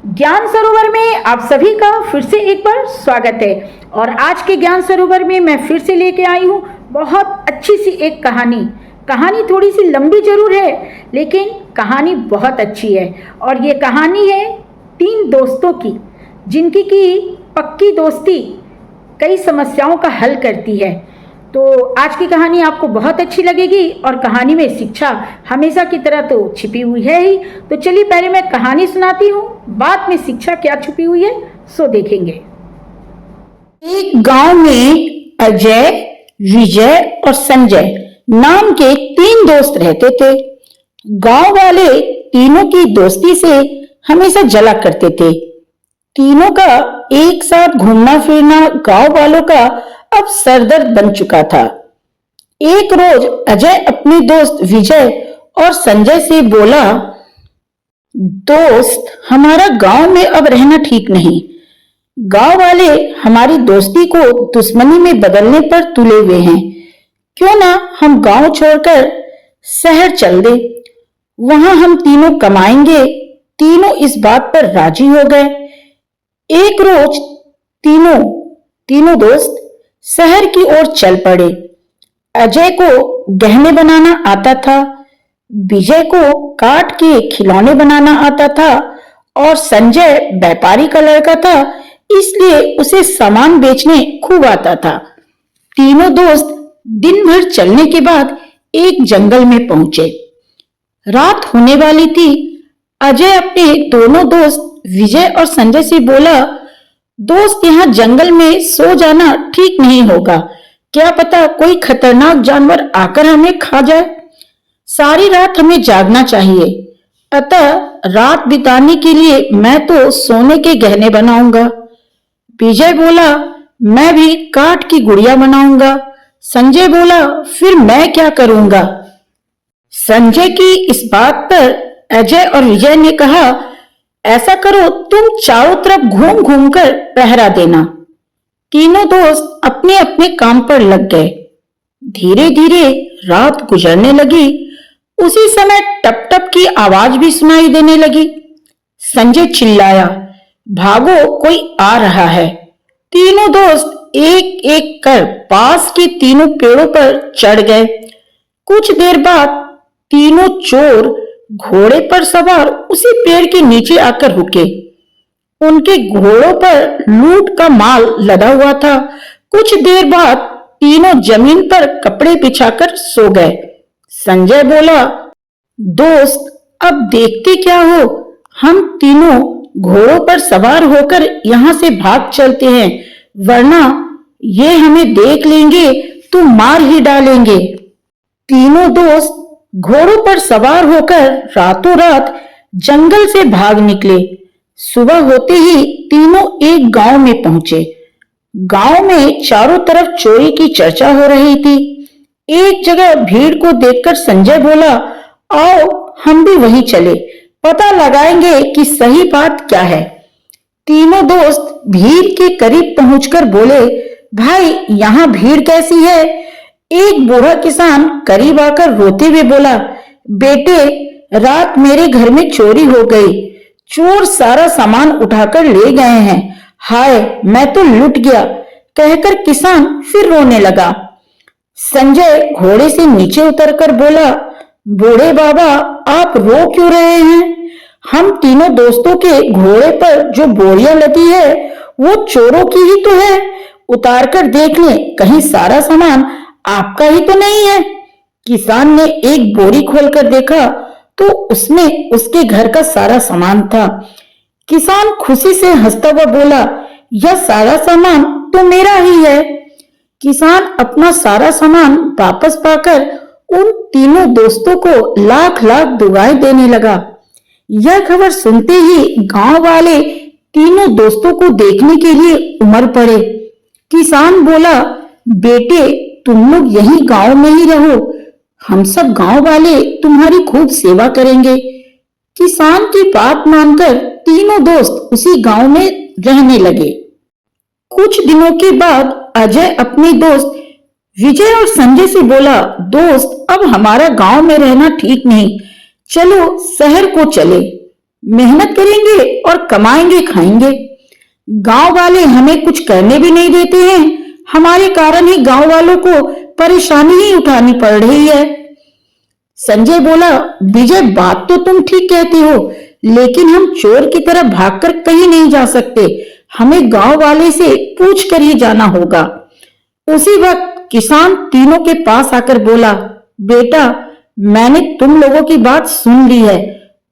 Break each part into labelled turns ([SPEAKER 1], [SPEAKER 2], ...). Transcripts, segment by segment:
[SPEAKER 1] ज्ञान सरोवर में आप सभी का फिर से एक बार स्वागत है। और आज के ज्ञान सरोवर में मैं फिर से लेके आई हूँ बहुत अच्छी सी एक कहानी थोड़ी सी लंबी जरूर है, लेकिन कहानी बहुत अच्छी है। और ये कहानी है 3 दोस्तों की, जिनकी की पक्की दोस्ती कई समस्याओं का हल करती है। तो आज की कहानी आपको बहुत अच्छी लगेगी और कहानी में शिक्षा हमेशा की तरह तो छिपी हुई है ही। तो चलिए पहले मैं कहानी सुनाती हूँ, बाद में शिक्षा क्या छुपी हुई है सो देखेंगे। एक गांव में अजय, विजय और संजय नाम के 3 दोस्त रहते थे। गांव वाले तीनों की दोस्ती से हमेशा जला करते थे। तीनों का एक साथ घूमना फिरना गांव वालों का अब सरदर्द बन चुका था। एक रोज अजय अपने दोस्त विजय और संजय से बोला, दोस्त, हमारा गांव में अब रहना ठीक नहीं। गांव वाले हमारी दोस्ती को दुश्मनी में बदलने पर तुले हुए हैं। क्यों ना हम गांव छोड़कर शहर चल दे, वहां हम तीनों कमाएंगे। तीनों इस बात पर राजी हो गए। एक रोज तीनों दोस्त शहर की ओर चल पड़े। अजय को गहने बनाना आता था, विजय को काठ के खिलौने बनाना आता था और संजय व्यापारी का लड़का था, इसलिए उसे सामान बेचने खूब आता था। तीनों दोस्त दिन भर चलने के बाद एक जंगल में पहुंचे। रात होने वाली थी। अजय अपने दोनों दोस्त विजय और संजय से बोला, दोस्त, यहाँ जंगल में सो जाना ठीक नहीं होगा। क्या पता कोई खतरनाक जानवर आकर हमें खा जाए। सारी रात हमें जागना चाहिए। अतः रात बिताने के लिए मैं तो सोने के गहने बनाऊंगा। विजय बोला, मैं भी काठ की गुड़िया बनाऊंगा। संजय बोला, फिर मैं क्या करूंगा। संजय की इस बात पर अजय और विजय ने कहा, ऐसा करो, तुम चारों तरफ घूम घूम कर पहरा देना। तीनों दोस्त अपने अपने काम पर लग गए। धीरे धीरे रात गुजरने लगी। उसी समय टप टप की आवाज भी सुनाई देने लगी। संजय चिल्लाया, भागो, कोई आ रहा है। तीनों दोस्त एक एक कर पास के तीनों पेड़ों पर चढ़ गए। कुछ देर बाद तीनों चोर घोड़े पर सवार उसी पेड़ के नीचे आकर रुके। उनके घोड़ों पर लूट का माल लदा हुआ था। कुछ देर बाद तीनों जमीन पर कपड़े बिछाकर सो गए। संजय बोला, दोस्त, अब देखते क्या हो, हम तीनों घोड़ों पर सवार होकर यहाँ से भाग चलते हैं, वरना ये हमें देख लेंगे तो मार ही डालेंगे। तीनों दोस्त घोड़ों पर सवार होकर रातों रात जंगल से भाग निकले। सुबह होते ही तीनों एक गांव में पहुंचे। गांव में चारों तरफ चोरी की चर्चा हो रही थी। एक जगह भीड़ को देखकर संजय बोला, आओ हम भी वहीं चले, पता लगाएंगे कि सही बात क्या है। तीनों दोस्त भीड़ के करीब पहुंचकर बोले, भाई, यहाँ भीड़ कैसी है। एक बूढ़ा किसान करीब आकर रोते हुए बोला, बेटे, रात मेरे घर में चोरी हो गई। चोर सारा सामान उठाकर ले गए हैं। हाय, मैं तो लुट गया, कहकर किसान फिर रोने लगा। संजय घोड़े से नीचे उतरकर बोला, बूढ़े बाबा, आप रो क्यों रहे हैं। हम तीनों दोस्तों के घोड़े पर जो बोरियां लदी है वो चोरों की ही तो है। उतार कर देख लें, कहीं सारा सामान आपका ही तो नहीं है। किसान ने एक बोरी खोलकर देखा तो उसमें उसके घर का सारा सामान था। किसान खुशी से हंसता हुआ बोला, यह सारा सामान तो मेरा ही है। किसान अपना सारा सामान वापस पाकर उन तीनों दोस्तों को लाख लाख दुआएं देने लगा। यह खबर सुनते ही गांव वाले तीनों दोस्तों को देखने के लिए उमड़ पड़े। किसान बोला, बेटे, तुम लोग यही गांव में ही रहो, हम सब गांव वाले तुम्हारी खूब सेवा करेंगे। किसान की बात मानकर तीनों दोस्त उसी गांव में रहने लगे। कुछ दिनों के बाद अजय अपने दोस्त विजय और संजय से बोला, दोस्त, अब हमारा गांव में रहना ठीक नहीं, चलो शहर को चले। मेहनत करेंगे और कमाएंगे खाएंगे। गांव वाले हमें कुछ करने भी नहीं देते हैं, हमारे कारण ही गांव वालों को परेशानी ही उठानी पड़ रही है। संजय बोला, विजय बात तो तुम ठीक कहती हो, लेकिन हम चोर की तरह भागकर कहीं नहीं जा सकते, हमें गांव वाले से पूछ कर ही जाना होगा। उसी वक्त किसान तीनों के पास आकर बोला, बेटा मैंने तुम लोगों की बात सुन ली है,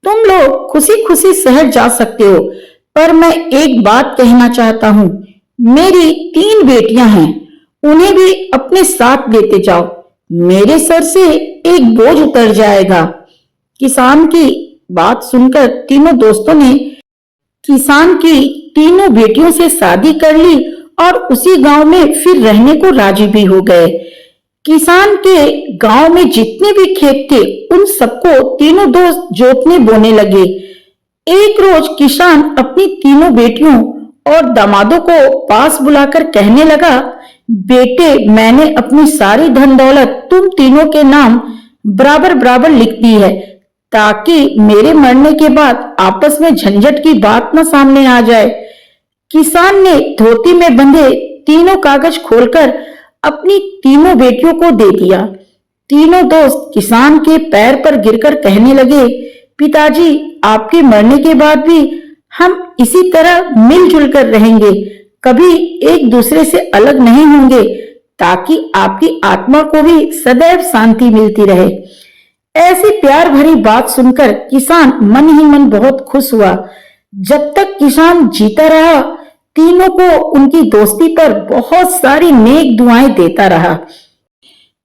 [SPEAKER 1] तुम लोग खुशी खुशी शहर जा सकते हो, पर मैं एक बात कहना चाहता हूँ। मेरी 3 बेटियां हैं, उन्हें भी अपने साथ लेते जाओ, मेरे सर से एक बोझ उतर जाएगा। किसान की बात सुनकर तीनों दोस्तों ने किसान की तीनों बेटियों से शादी कर ली और उसी गांव में फिर रहने को राजी भी हो गए। किसान के गांव में जितने भी खेत थे उन सबको तीनों दोस्त जोतने बोने लगे। एक रोज किसान अपनी तीनों बेटियों और दामादों को पास बुलाकर कहने लगा, बेटे मैंने अपनी सारी धन दौलत तुम तीनों के नाम बराबर बराबर लिख दी है, ताकि मेरे मरने के बाद आपस में झंझट की बात न सामने आ जाए। किसान ने धोती में बंधे तीनों कागज खोलकर अपनी तीनों बेटियों को दे दिया। तीनों दोस्त किसान के पैर पर गिरकर कहने लगे, पिताजी आपके मरने के बाद भी हम इसी तरह मिलजुल कर रहेंगे, कभी एक दूसरे से अलग नहीं होंगे, ताकि आपकी आत्मा को भी सदैव शांति मिलती रहे। ऐसी प्यार भरी बात सुनकर किसान मन ही मन बहुत खुश हुआ। जब तक किसान जीता रहा तीनों को उनकी दोस्ती पर बहुत सारी नेक दुआएं देता रहा।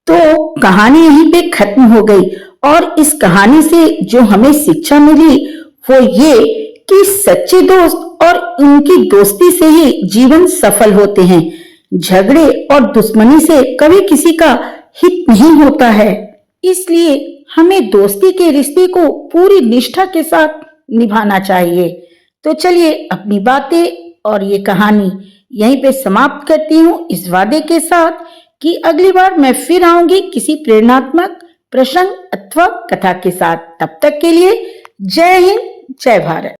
[SPEAKER 1] तो कहानी यहीं पे खत्म हो गई और इस कहानी से जो हमें शिक्षा मिली वो ये कि सच्चे दोस्त और उनकी दोस्ती से ही जीवन सफल होते हैं। झगड़े और दुश्मनी से कभी किसी का हित नहीं होता है, इसलिए हमें दोस्ती के रिश्ते को पूरी निष्ठा के साथ निभाना चाहिए। तो चलिए अपनी बातें और ये कहानी यहीं पे समाप्त करती हूँ, इस वादे के साथ कि अगली बार मैं फिर आऊंगी किसी प्रेरणात्मक प्रसंग अथवा कथा के साथ। तब तक के लिए जय हिंद, जय भारत।